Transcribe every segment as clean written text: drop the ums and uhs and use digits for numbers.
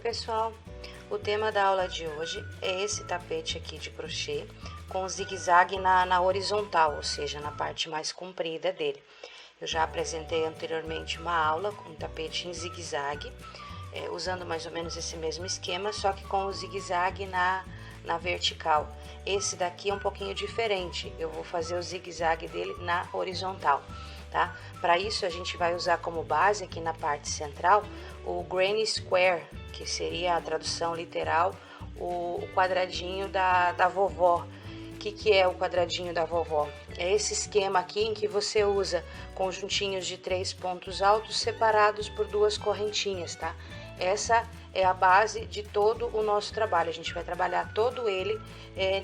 pessoal, o tema da aula de hoje é esse tapete aqui de crochê com zigue-zague na horizontal, ou seja, na parte mais comprida dele. Eu já apresentei anteriormente uma aula com um tapete em zigue-zague, usando mais ou menos esse mesmo esquema, só que com o zigue-zague na vertical. Esse daqui é um pouquinho diferente, eu vou fazer o zigue-zague dele na horizontal. Tá? Para isso a gente vai usar como base aqui na parte central o Granny Square, que seria a tradução literal, o quadradinho da vovó. O que é o quadradinho da vovó? É esse esquema aqui em que você usa conjuntinhos de 3 pontos altos separados por 2 correntinhas, tá? Essa é a base de todo o nosso trabalho. A gente vai trabalhar todo ele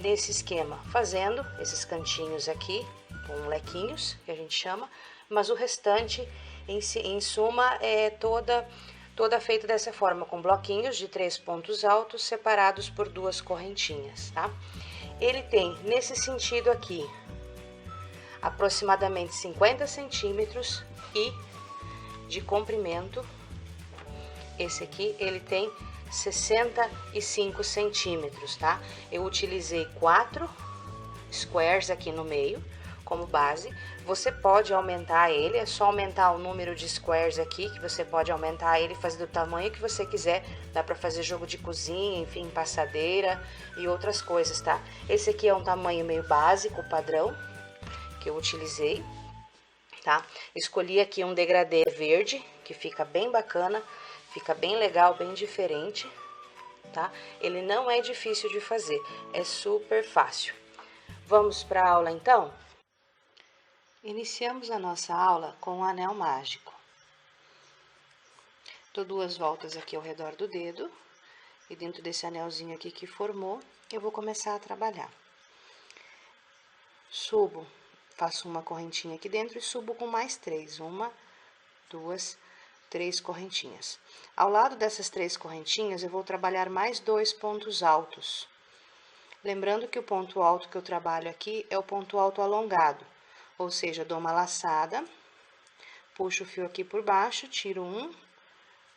nesse esquema, fazendo esses cantinhos aqui com lequinhos, que a gente chama, mas o restante, em suma, é toda feita dessa forma, com bloquinhos de 3 pontos altos separados por 2 correntinhas, tá? Ele tem, nesse sentido aqui, aproximadamente 50 centímetros e de comprimento. Esse aqui, ele tem 65 centímetros, tá? Eu utilizei 4 squares aqui no meio, como base. Você pode aumentar ele, é só aumentar o número de squares aqui, que você pode aumentar ele, fazer do tamanho que você quiser. Dá para fazer jogo de cozinha, enfim, passadeira e outras coisas, tá? Esse aqui é um tamanho meio básico, padrão, que eu utilizei, tá? Escolhi aqui um degradê verde, que fica bem bacana, fica bem legal, bem diferente, tá? Ele não é difícil de fazer, é super fácil. Vamos para a aula então? Iniciamos a nossa aula com o anel mágico. Dou 2 voltas aqui ao redor do dedo e dentro desse anelzinho aqui que formou, eu vou começar a trabalhar. Subo, faço uma correntinha aqui dentro e subo com mais 3. 1, 2, 3 correntinhas. Ao lado dessas 3 correntinhas, eu vou trabalhar mais 2 pontos altos. Lembrando que o ponto alto que eu trabalho aqui é o ponto alto alongado. Ou seja, dou uma laçada, puxo o fio aqui por baixo, tiro 1,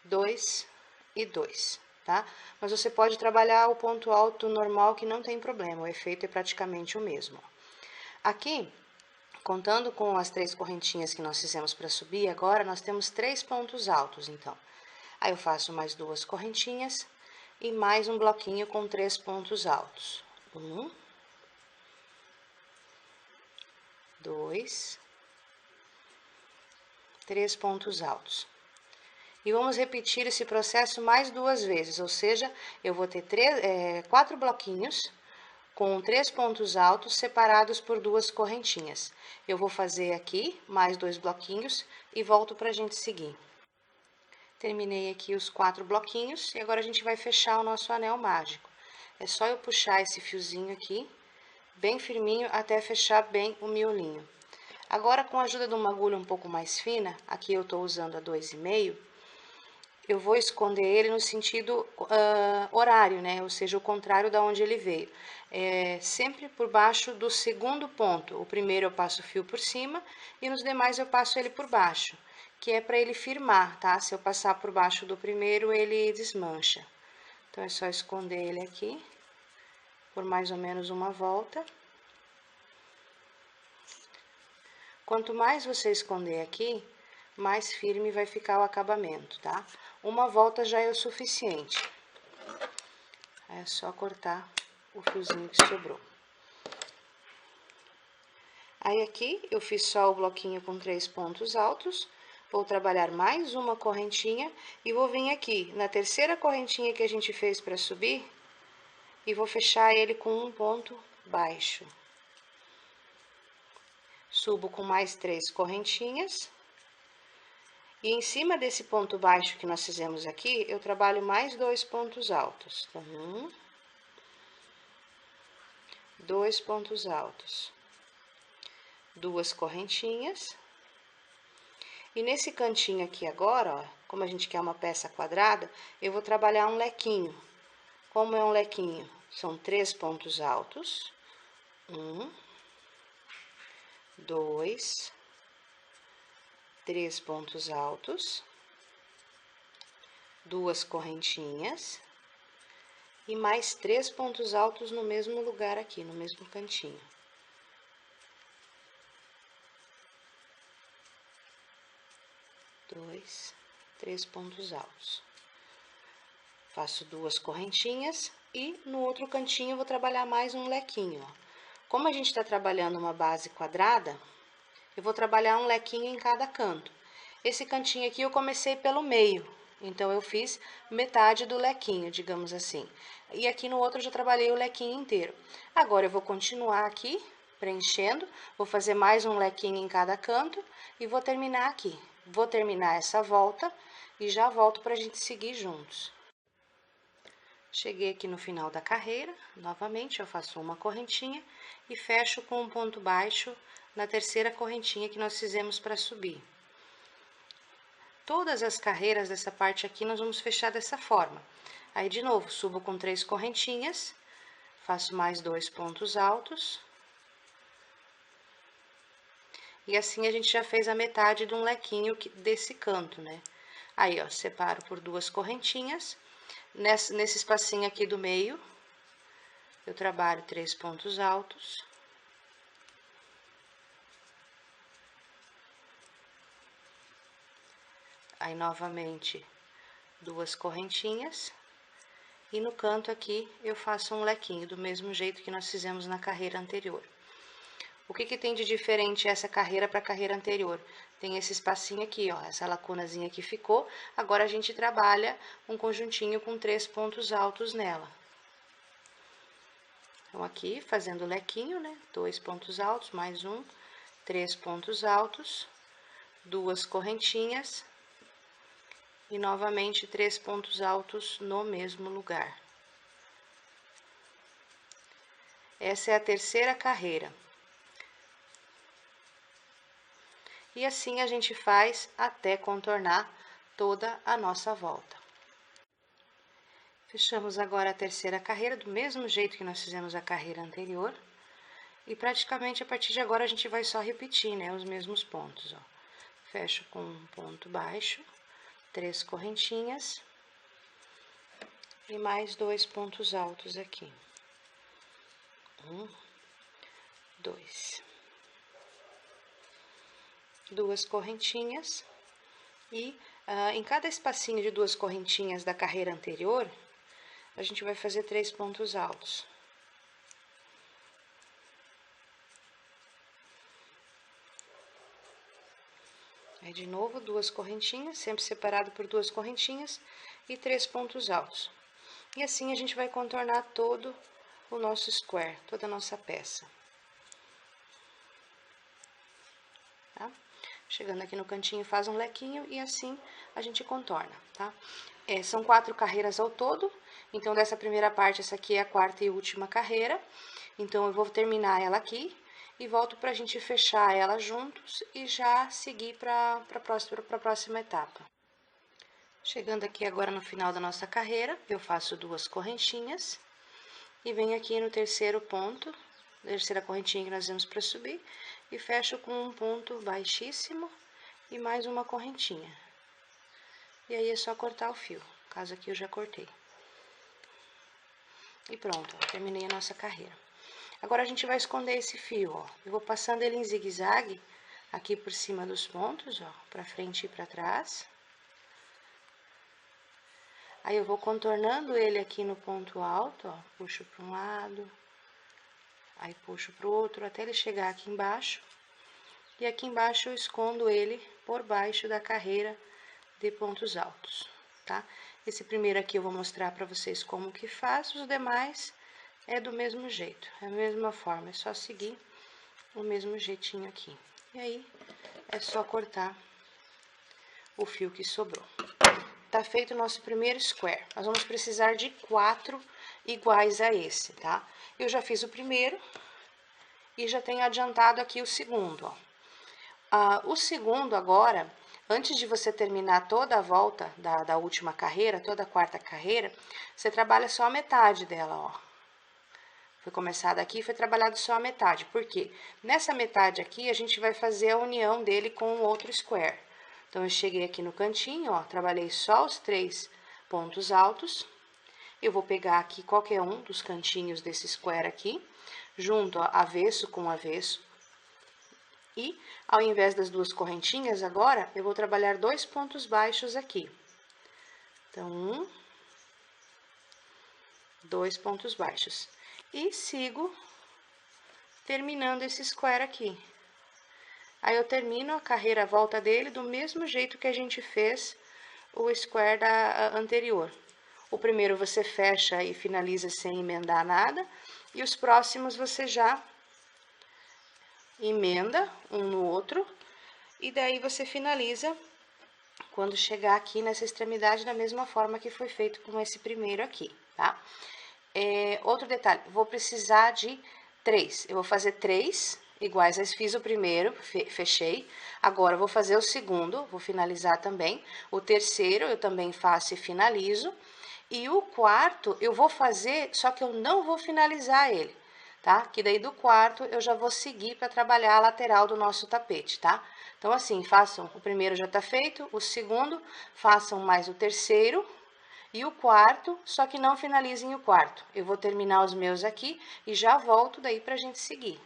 2 e 2, tá? Mas você pode trabalhar o ponto alto normal que não tem problema, o efeito é praticamente o mesmo. Aqui, contando com as 3 correntinhas que nós fizemos para subir, agora nós temos 3 pontos altos, então. Aí eu faço mais 2 correntinhas e mais um bloquinho com 3 pontos altos. 1, 2, 3 pontos altos. E vamos repetir esse processo mais 2 vezes, ou seja, eu vou ter 4 bloquinhos com 3 pontos altos separados por 2 correntinhas. Eu vou fazer aqui mais 2 bloquinhos e volto para a gente seguir. Terminei aqui os 4 bloquinhos e agora a gente vai fechar o nosso anel mágico. É só eu puxar esse fiozinho aqui, bem firminho, até fechar bem o miolinho. Agora, com a ajuda de uma agulha um pouco mais fina, aqui eu estou usando a 2,5, eu vou esconder ele no sentido horário, né? Ou seja, o contrário da onde ele veio. Sempre por baixo do segundo ponto. O primeiro eu passo o fio por cima e nos demais eu passo ele por baixo, que é para ele firmar, tá? Se eu passar por baixo do primeiro, ele desmancha. Então, é só esconder ele aqui por mais ou menos uma volta. Quanto mais você esconder aqui, mais firme vai ficar o acabamento, tá? Uma volta já é o suficiente. É só cortar o fiozinho que sobrou. Aí aqui eu fiz só o bloquinho com 3 pontos altos. Vou trabalhar mais uma correntinha e vou vir aqui na terceira correntinha que a gente fez para subir e vou fechar ele com um ponto baixo. Subo com mais 3 correntinhas. E em cima desse ponto baixo que nós fizemos aqui, eu trabalho mais 2 pontos altos. Então, 1, 2 pontos altos, 2 correntinhas. E nesse cantinho aqui agora, ó, como a gente quer uma peça quadrada, eu vou trabalhar um lequinho. Como é um lequinho? São 3 pontos altos. 1, 2, 3 pontos altos. 2 correntinhas e mais 3 pontos altos no mesmo lugar aqui, no mesmo cantinho. Dois, 3 pontos altos. Faço 2 correntinhas e no outro cantinho eu vou trabalhar mais um lequinho, ó. Como a gente tá trabalhando uma base quadrada, eu vou trabalhar um lequinho em cada canto. Esse cantinho aqui eu comecei pelo meio, então eu fiz metade do lequinho, digamos assim. E aqui no outro eu já trabalhei o lequinho inteiro. Agora eu vou continuar aqui, preenchendo, vou fazer mais um lequinho em cada canto e vou terminar aqui. Vou terminar essa volta e já volto pra gente seguir juntos. Cheguei aqui no final da carreira, novamente eu faço uma correntinha e fecho com um ponto baixo na terceira correntinha que nós fizemos para subir. Todas as carreiras dessa parte aqui nós vamos fechar dessa forma. Aí, de novo, subo com 3 correntinhas, faço mais 2 pontos altos. E assim a gente já fez a metade de um lequinho desse canto, né? Aí, ó, separo por 2 correntinhas. Nesse espacinho aqui do meio, eu trabalho 3 pontos altos. Aí, novamente, 2 correntinhas. E no canto aqui, eu faço um lequinho, do mesmo jeito que nós fizemos na carreira anterior. O que tem de diferente essa carreira para a carreira anterior? Tem esse espacinho aqui, ó, essa lacunazinha que ficou. Agora, a gente trabalha um conjuntinho com 3 pontos altos nela. Então, aqui, fazendo o lequinho, né? 2 pontos altos, mais um, 3 pontos altos, 2 correntinhas e, novamente, 3 pontos altos no mesmo lugar. Essa é a terceira carreira. E assim a gente faz até contornar toda a nossa volta. Fechamos agora a terceira carreira, do mesmo jeito que nós fizemos a carreira anterior. E praticamente a partir de agora a gente vai só repetir, né, os mesmos pontos, ó. Fecho com um ponto baixo, 3 correntinhas e mais 2 pontos altos aqui. 1, 2. 2 correntinhas e em cada espacinho de 2 correntinhas da carreira anterior, a gente vai fazer 3 pontos altos. Aí, de novo, 2 correntinhas, sempre separado por 2 correntinhas e 3 pontos altos. E assim a gente vai contornar todo o nosso square, toda a nossa peça. Tá? Chegando aqui no cantinho, faz um lequinho e assim a gente contorna, tá? São 4 carreiras ao todo, então dessa primeira parte, essa aqui é a quarta e última carreira. Então, eu vou terminar ela aqui e volto pra gente fechar ela juntos e já seguir pra próxima etapa. Chegando aqui agora no final da nossa carreira, eu faço 2 correntinhas e venho aqui no terceiro ponto, terceira correntinha que nós vamos para subir, e fecho com um ponto baixíssimo e mais uma correntinha. E aí é só cortar o fio, no caso aqui eu já cortei. E pronto, ó, terminei a nossa carreira. Agora a gente vai esconder esse fio, ó. Eu vou passando ele em zigue-zague aqui por cima dos pontos, ó, pra frente e pra trás. Aí eu vou contornando ele aqui no ponto alto, ó, puxo para um lado, aí puxo pro outro, até ele chegar aqui embaixo. E aqui embaixo eu escondo ele por baixo da carreira de pontos altos, tá? Esse primeiro aqui eu vou mostrar pra vocês como que faz, os demais é do mesmo jeito, é a mesma forma, é só seguir o mesmo jeitinho aqui. E aí, é só cortar o fio que sobrou. Tá feito o nosso primeiro square. Nós vamos precisar de 4 iguais a esse, tá? Eu já fiz o primeiro e já tenho adiantado aqui o segundo, ó. O segundo agora, antes de você terminar toda a volta da última carreira, toda a quarta carreira, você trabalha só a metade dela, ó. Foi começado aqui e foi trabalhado só a metade. Por quê? Nessa metade aqui, a gente vai fazer a união dele com o outro square. Então, eu cheguei aqui no cantinho, ó, trabalhei só os 3 pontos altos. Eu vou pegar aqui qualquer um dos cantinhos desse square aqui, junto, ó, avesso com avesso. E, ao invés das duas correntinhas, agora, eu vou trabalhar 2 pontos baixos aqui. Então, 2 pontos baixos. E sigo terminando esse square aqui. Aí, eu termino a carreira à volta dele do mesmo jeito que a gente fez o square anterior. O primeiro você fecha e finaliza sem emendar nada, e os próximos você já emenda um no outro, e daí você finaliza quando chegar aqui nessa extremidade da mesma forma que foi feito com esse primeiro aqui, tá? Outro detalhe, vou precisar de 3, eu vou fazer 3 iguais, eu fiz o primeiro, fechei, agora eu vou fazer o segundo, vou finalizar também, o terceiro eu também faço e finalizo, e o quarto eu vou fazer, só que eu não vou finalizar ele, tá? Que daí do quarto eu já vou seguir para trabalhar a lateral do nosso tapete, tá? Então, assim, façam, o primeiro já tá feito, o segundo, façam mais o terceiro e o quarto, só que não finalizem o quarto. Eu vou terminar os meus aqui e já volto daí pra gente seguir.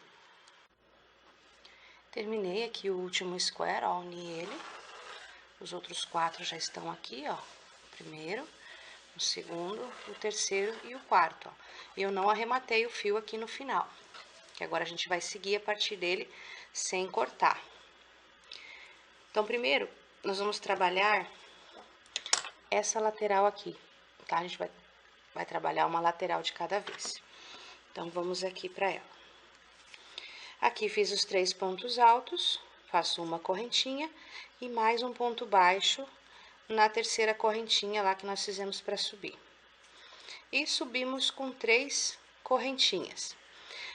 Terminei aqui o último square, ó, uni ele. Os outros 4 já estão aqui, ó. Primeiro, o segundo, o terceiro e o quarto, ó. E eu não arrematei o fio aqui no final, que agora a gente vai seguir a partir dele sem cortar. Então, primeiro, nós vamos trabalhar essa lateral aqui, tá? A gente vai trabalhar uma lateral de cada vez. Então, vamos aqui para ela. Aqui fiz os 3 pontos altos, faço uma correntinha e mais um ponto baixo na terceira correntinha lá que nós fizemos para subir. E subimos com 3 correntinhas.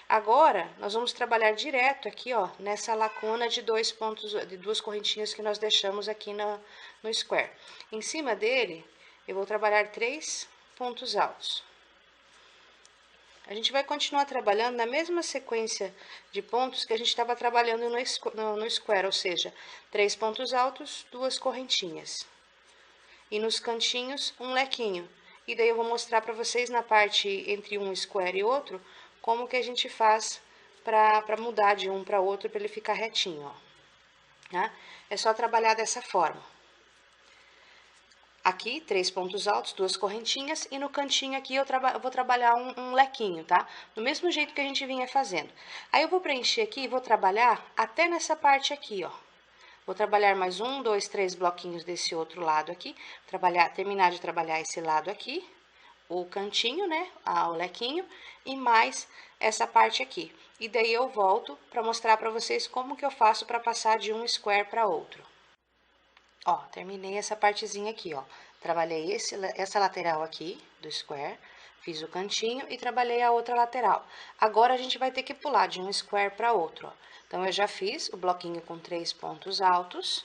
Agora, nós vamos trabalhar direto aqui, ó, nessa lacuna de 2 pontos, de 2 correntinhas que nós deixamos aqui no square. Em cima dele, eu vou trabalhar 3 pontos altos. A gente vai continuar trabalhando na mesma sequência de pontos que a gente estava trabalhando no square, ou seja, 3 pontos altos, 2 correntinhas. E nos cantinhos, um lequinho. E daí eu vou mostrar para vocês na parte entre um square e outro, como que a gente faz para mudar de um para outro, para ele ficar retinho, ó. Né? É só trabalhar dessa forma. Aqui, 3 pontos altos, 2 correntinhas, e no cantinho aqui eu vou trabalhar um lequinho, tá? Do mesmo jeito que a gente vinha fazendo. Aí eu vou preencher aqui e vou trabalhar até nessa parte aqui, ó. Vou trabalhar mais 1, 2, 3 bloquinhos desse outro lado aqui, terminar de trabalhar esse lado aqui, o cantinho, né, o lequinho, e mais essa parte aqui. E daí eu volto para mostrar para vocês como que eu faço para passar de um square para outro. Ó, terminei essa partezinha aqui, ó. Trabalhei essa lateral aqui do square, fiz o cantinho e trabalhei a outra lateral. Agora, a gente vai ter que pular de um square para outro, ó. Então, eu já fiz o bloquinho com 3 pontos altos.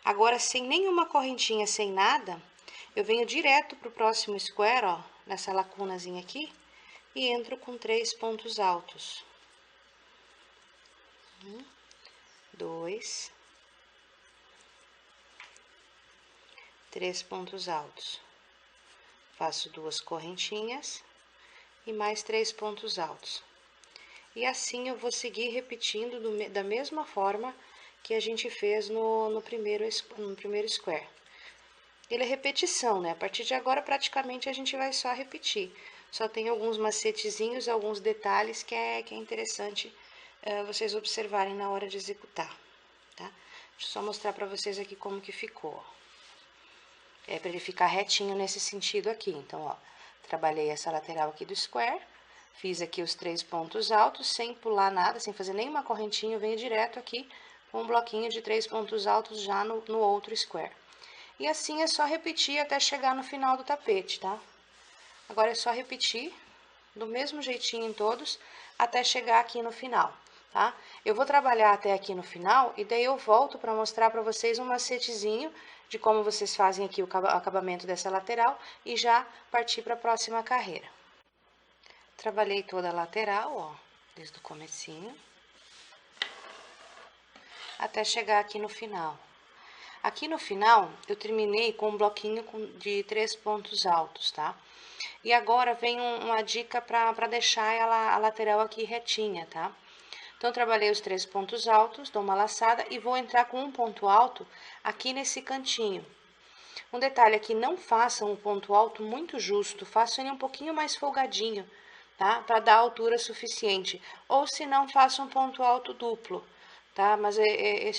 Agora, sem nenhuma correntinha, sem nada, eu venho direto pro próximo square, ó, nessa lacunazinha aqui, e entro com 3 pontos altos. 1, 2, 3 pontos altos. Faço 2 correntinhas e mais 3 pontos altos. E assim eu vou seguir repetindo da mesma forma que a gente fez no primeiro square. Ele é repetição, né? A partir de agora, praticamente, a gente vai só repetir. Só tem alguns macetezinhos, alguns detalhes que é interessante vocês observarem na hora de executar, tá? Deixa eu só mostrar pra vocês aqui como que ficou, ó. É pra ele ficar retinho nesse sentido aqui. Então, ó, trabalhei essa lateral aqui do square, fiz aqui os 3 pontos altos, sem pular nada, sem fazer nenhuma correntinha, eu venho direto aqui com um bloquinho de 3 pontos altos já no outro square. E assim é só repetir até chegar no final do tapete, tá? Agora é só repetir do mesmo jeitinho em todos até chegar aqui no final, tá? Eu vou trabalhar até aqui no final e daí eu volto para mostrar para vocês um macetezinho de como vocês fazem aqui o acabamento dessa lateral e já partir para a próxima carreira. Trabalhei toda a lateral, ó, desde o comecinho até chegar aqui no final. Aqui no final, eu terminei com um bloquinho de 3 pontos altos, tá? E agora vem uma dica para deixar a lateral aqui retinha, tá? Então, trabalhei os 3 pontos altos, dou uma laçada e vou entrar com um ponto alto aqui nesse cantinho. Um detalhe aqui, não façam um ponto alto muito justo, façam ele um pouquinho mais folgadinho, tá? Para dar altura suficiente. Ou se não, façam um ponto alto duplo, tá? Mas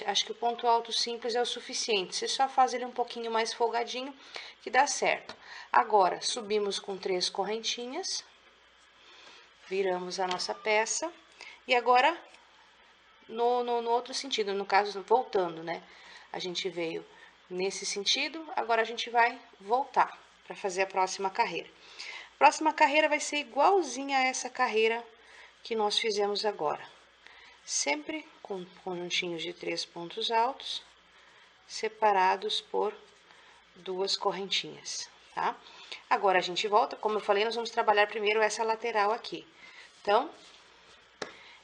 acho que o ponto alto simples é o suficiente. Você só faz ele um pouquinho mais folgadinho que dá certo. Agora, subimos com 3 correntinhas, viramos a nossa peça e agora no outro sentido, no caso, voltando, né? A gente veio nesse sentido, agora a gente vai voltar para fazer a próxima carreira. A próxima carreira vai ser igualzinha a essa carreira que nós fizemos agora. Sempre com conjuntinhos de 3 pontos altos, separados por 2 correntinhas, tá? Agora, a gente volta, como eu falei, nós vamos trabalhar primeiro essa lateral aqui. Então,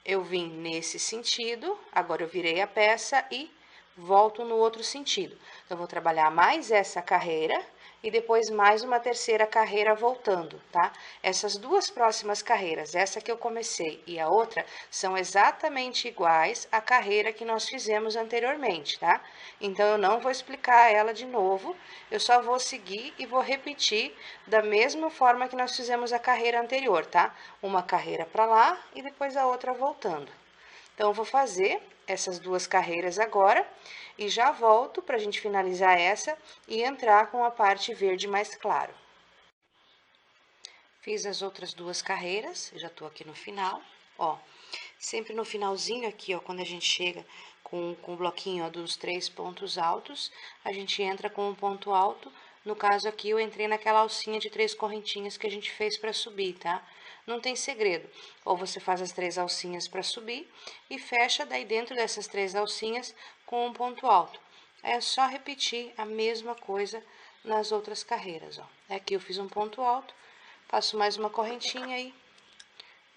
eu vim nesse sentido, agora eu virei a peça e volto no outro sentido. Então, eu vou trabalhar mais essa carreira e depois mais uma terceira carreira voltando, tá? Essas duas próximas carreiras, essa que eu comecei e a outra, são exatamente iguais à carreira que nós fizemos anteriormente, tá? Então, eu não vou explicar ela de novo, eu só vou seguir e vou repetir da mesma forma que nós fizemos a carreira anterior, tá? Uma carreira para lá e depois a outra voltando. Então, eu vou fazer essas duas carreiras agora e já volto para a gente finalizar essa e entrar com a parte verde mais claro. Fiz as outras duas carreiras, já tô aqui no final, ó. Sempre no finalzinho aqui, ó, quando a gente chega com o bloquinho, ó, dos 3 pontos altos, a gente entra com um ponto alto. No caso aqui, eu entrei naquela alcinha de 3 correntinhas que a gente fez para subir, tá? Não tem segredo. Ou você faz as 3 alcinhas para subir e fecha daí dentro dessas 3 alcinhas com um ponto alto. É só repetir a mesma coisa nas outras carreiras, ó. Aqui eu fiz um ponto alto, faço mais uma correntinha e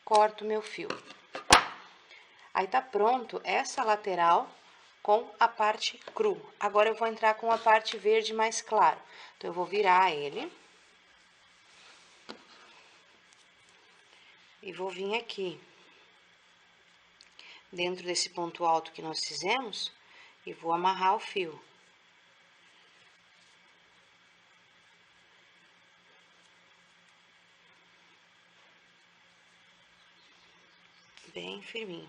corto meu fio. Aí tá pronto essa lateral com a parte cru. Agora eu vou entrar com a parte verde mais claro. Então, eu vou virar ele. E vou vir aqui, dentro desse ponto alto que nós fizemos, e vou amarrar o fio. Bem firminho.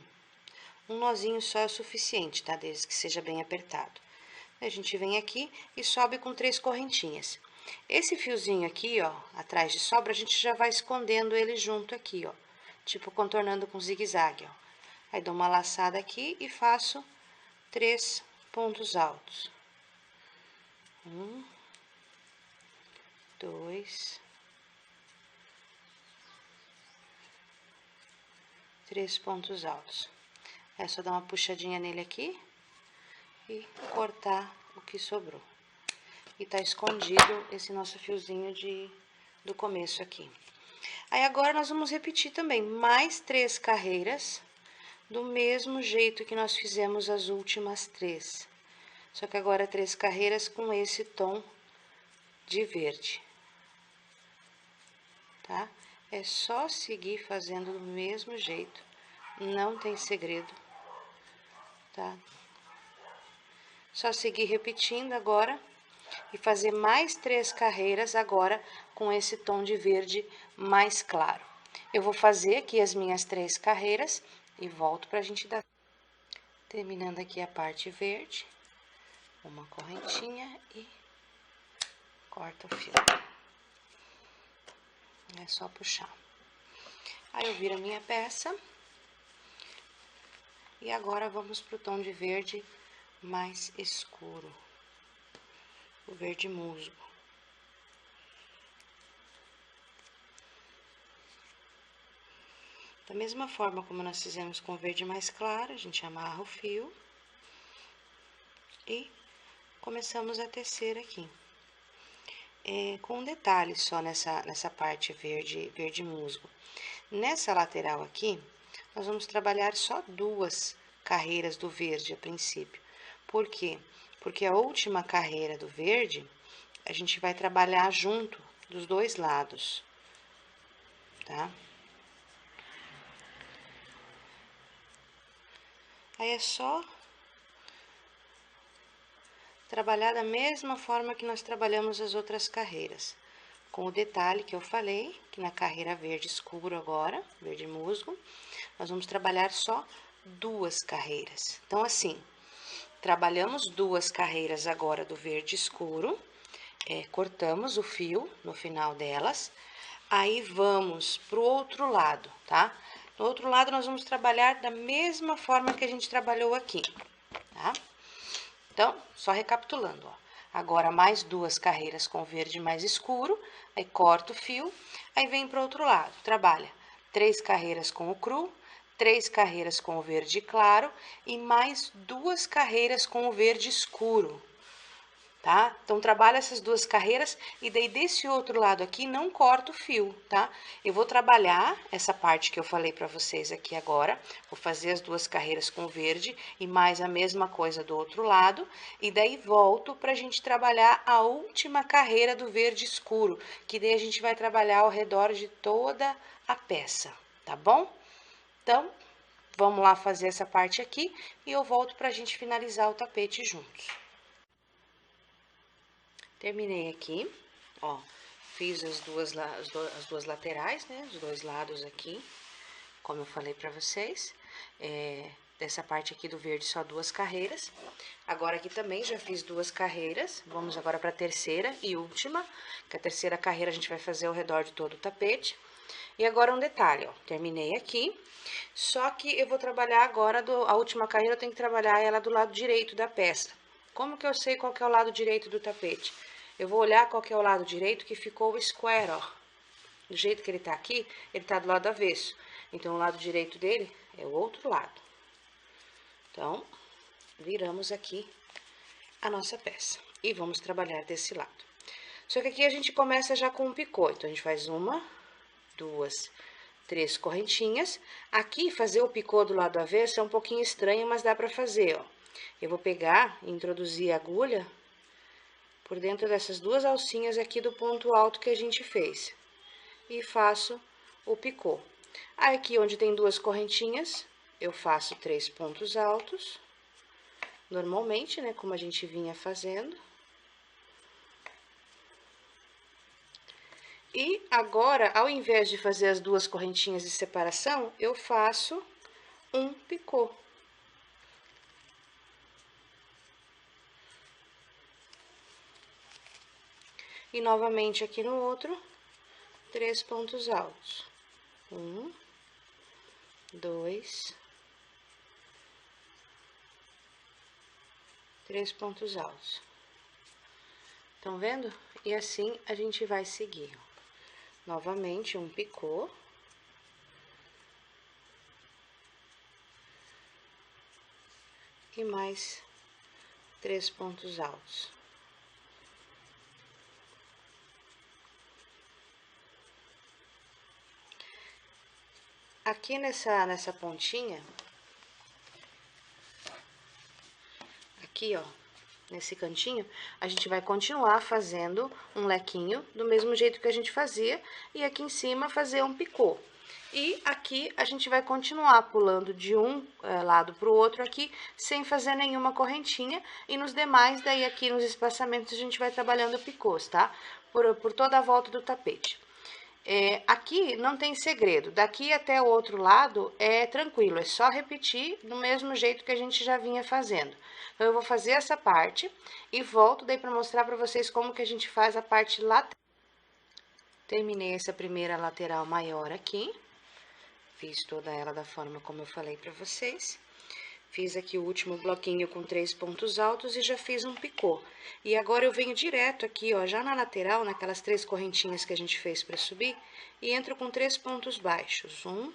Um nozinho só é o suficiente, tá? Desde que seja bem apertado. A gente vem aqui e sobe com 3 correntinhas. Esse fiozinho aqui, ó, atrás de sobra, a gente já vai escondendo ele junto aqui, ó. Tipo, contornando com zigue-zague, ó. Aí, dou uma laçada aqui e faço 3 pontos altos. 1, 2, 3 pontos altos. É só dar uma puxadinha nele aqui e cortar o que sobrou. E tá escondido esse nosso fiozinho do começo aqui. Aí, agora, nós vamos repetir também mais 3 carreiras, do mesmo jeito que nós fizemos as últimas 3. Só que agora 3 carreiras com esse tom de verde. Tá? É só seguir fazendo do mesmo jeito, não tem segredo, tá? Só seguir repetindo agora e fazer mais 3 carreiras agora com esse tom de verde mais claro. Eu vou fazer aqui as minhas 3 carreiras e volto pra gente dar. Terminando aqui a parte verde, uma correntinha e corta o fio. É só puxar. Aí, eu viro a minha peça. E agora, vamos pro tom de verde mais escuro. O verde musgo. Da mesma forma como nós fizemos com o verde mais claro, a gente amarra o fio. E começamos a tecer aqui. Com um detalhe só nessa parte verde musgo. Nessa lateral aqui, nós vamos trabalhar só 2 carreiras do verde a princípio. Por quê? porque a última carreira do verde, a gente vai trabalhar junto dos dois lados, tá? Aí é só trabalhar da mesma forma que nós trabalhamos as outras carreiras. Com o detalhe que eu falei, que na carreira verde escuro agora, verde musgo, nós vamos trabalhar só 2 carreiras. Então, assim, trabalhamos 2 carreiras agora do verde escuro, cortamos o fio no final delas, aí vamos pro outro lado, tá? No outro lado, nós vamos trabalhar da mesma forma que a gente trabalhou aqui, tá? Então, só recapitulando, ó. Agora, mais 2 carreiras com verde mais escuro, aí corta o fio, aí vem para o outro lado, trabalha 3 carreiras com o cru, 3 carreiras com o verde claro e mais 2 carreiras com o verde escuro, tá? Então, trabalha essas 2 carreiras e daí desse outro lado aqui não corta o fio, tá? Eu vou trabalhar essa parte que eu falei para vocês aqui agora, vou fazer as 2 carreiras com verde e mais a mesma coisa do outro lado, e daí volto para a gente trabalhar a última carreira do verde escuro, que daí a gente vai trabalhar ao redor de toda a peça, tá bom? Então, vamos lá fazer essa parte aqui e eu volto para a gente finalizar o tapete juntos. Terminei aqui, ó, fiz as duas laterais, né, os 2 lados aqui, como eu falei pra vocês, dessa parte aqui do verde só 2 carreiras. Agora aqui também já fiz 2 carreiras, vamos agora pra terceira e última, que a terceira carreira a gente vai fazer ao redor de todo o tapete. E agora um detalhe, ó, terminei aqui, só que eu vou trabalhar agora, a última carreira eu tenho que trabalhar ela do lado direito da peça. Como que eu sei qual que é o lado direito do tapete? Eu vou olhar qual que é o lado direito que ficou o square, ó. Do jeito que ele tá aqui, ele tá do lado avesso. Então, o lado direito dele é o outro lado. Então, viramos aqui a nossa peça. E vamos trabalhar desse lado. Só que aqui a gente começa já com um picô. Então, a gente faz 1, 2, 3 correntinhas. Aqui, fazer o picô do lado avesso é um pouquinho estranho, mas dá pra fazer, ó. Eu vou pegar e introduzir a agulha por dentro dessas 2 alcinhas aqui do ponto alto que a gente fez. E faço o picô. Aí, aqui onde tem 2 correntinhas, eu faço 3 pontos altos. Normalmente, né, como a gente vinha fazendo. E agora, ao invés de fazer as 2 correntinhas de separação, eu faço um picô. E novamente aqui no outro, 3 pontos altos. 1, 2, 3 pontos altos. Estão vendo? E assim a gente vai seguir. Novamente, um picô. E mais 3 pontos altos. Aqui nessa pontinha, aqui, ó, nesse cantinho, a gente vai continuar fazendo um lequinho do mesmo jeito que a gente fazia, e aqui em cima fazer um picô. E aqui a gente vai continuar pulando de um lado pro outro aqui, sem fazer nenhuma correntinha, e nos demais, daí aqui nos espaçamentos, a gente vai trabalhando picôs, tá? Por toda a volta do tapete. Aqui não tem segredo, daqui até o outro lado é tranquilo, é só repetir do mesmo jeito que a gente já vinha fazendo. Então, eu vou fazer essa parte e volto daí para mostrar para vocês como que a gente faz a parte lateral. Terminei essa primeira lateral maior aqui, fiz toda ela da forma como eu falei para vocês. Fiz aqui o último bloquinho com 3 pontos altos e já fiz um picô. E agora eu venho direto aqui, ó, já na lateral, naquelas 3 correntinhas que a gente fez para subir, e entro com 3 pontos baixos. 1,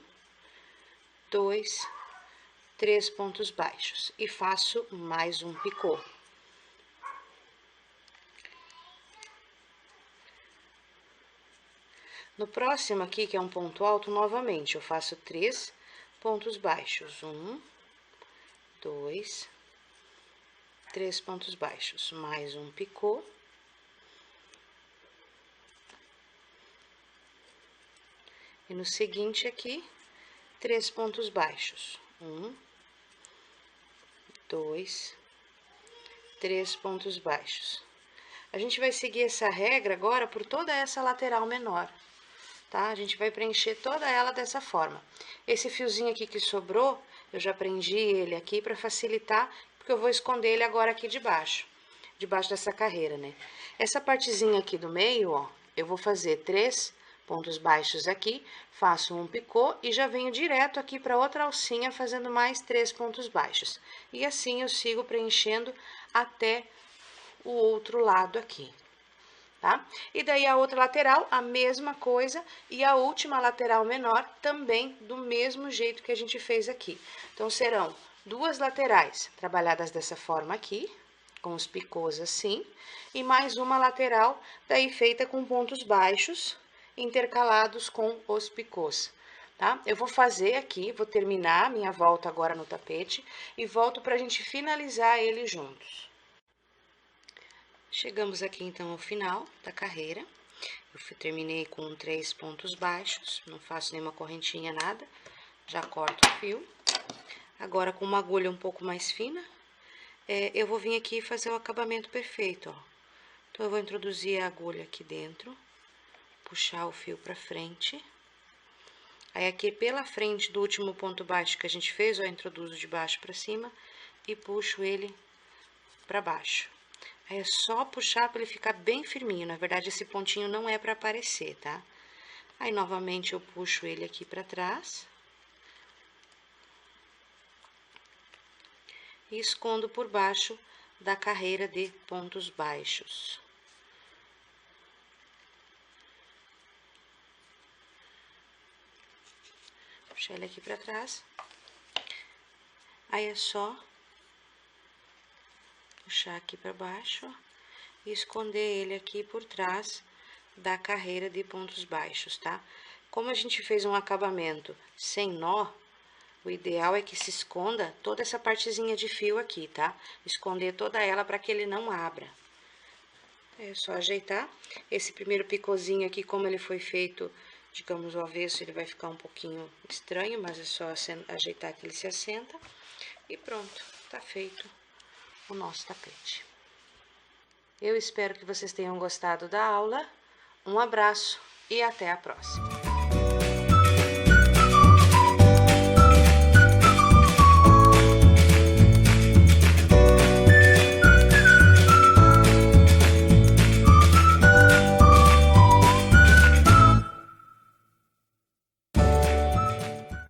2, 3 pontos baixos. E faço mais um picô. No próximo aqui, que é um ponto alto, novamente, eu faço 3 pontos baixos. 1, 2, 3 pontos baixos, mais um picô. E no seguinte aqui, 3 pontos baixos. 1, 2, 3 pontos baixos. A gente vai seguir essa regra agora por toda essa lateral menor, tá? A gente vai preencher toda ela dessa forma. Esse fiozinho aqui que sobrou, eu já prendi ele aqui para facilitar, porque eu vou esconder ele agora aqui debaixo dessa carreira, né? Essa partezinha aqui do meio, ó, eu vou fazer 3 pontos baixos aqui, faço um picô e já venho direto aqui para outra alcinha fazendo mais 3 pontos baixos. E assim eu sigo preenchendo até o outro lado aqui, tá? E daí a outra lateral, a mesma coisa, e a última lateral menor também do mesmo jeito que a gente fez aqui. Então, serão 2 laterais trabalhadas dessa forma aqui, com os picôs assim, e mais uma lateral daí feita com pontos baixos, intercalados com os picôs, tá? Eu vou fazer aqui, vou terminar a minha volta agora no tapete e volto pra gente finalizar ele juntos. Chegamos aqui então ao final da carreira. Eu terminei com 3 pontos baixos, não faço nenhuma correntinha, nada. Já corto o fio. Agora, com uma agulha um pouco mais fina, eu vou vir aqui e fazer o acabamento perfeito, ó. Então, eu vou introduzir a agulha aqui dentro, puxar o fio pra frente. Aí, aqui pela frente do último ponto baixo que a gente fez, ó, eu introduzo de baixo pra cima e puxo ele pra baixo. Aí, é só puxar para ele ficar bem firminho. Na verdade, esse pontinho não é para aparecer, tá? Aí, novamente, eu puxo ele aqui para trás. E escondo por baixo da carreira de pontos baixos. Puxar ele aqui para trás. Aí, é só puxar aqui para baixo e esconder ele aqui por trás da carreira de pontos baixos, tá? Como a gente fez um acabamento sem nó, o ideal é que se esconda toda essa partezinha de fio aqui, tá? Esconder toda ela para que ele não abra. É só ajeitar. Esse primeiro picôzinho aqui, como ele foi feito, digamos, o avesso, ele vai ficar um pouquinho estranho, mas é só ajeitar que ele se assenta. E pronto, tá feito o nosso tapete. Eu espero que vocês tenham gostado da aula. Um abraço e até a próxima!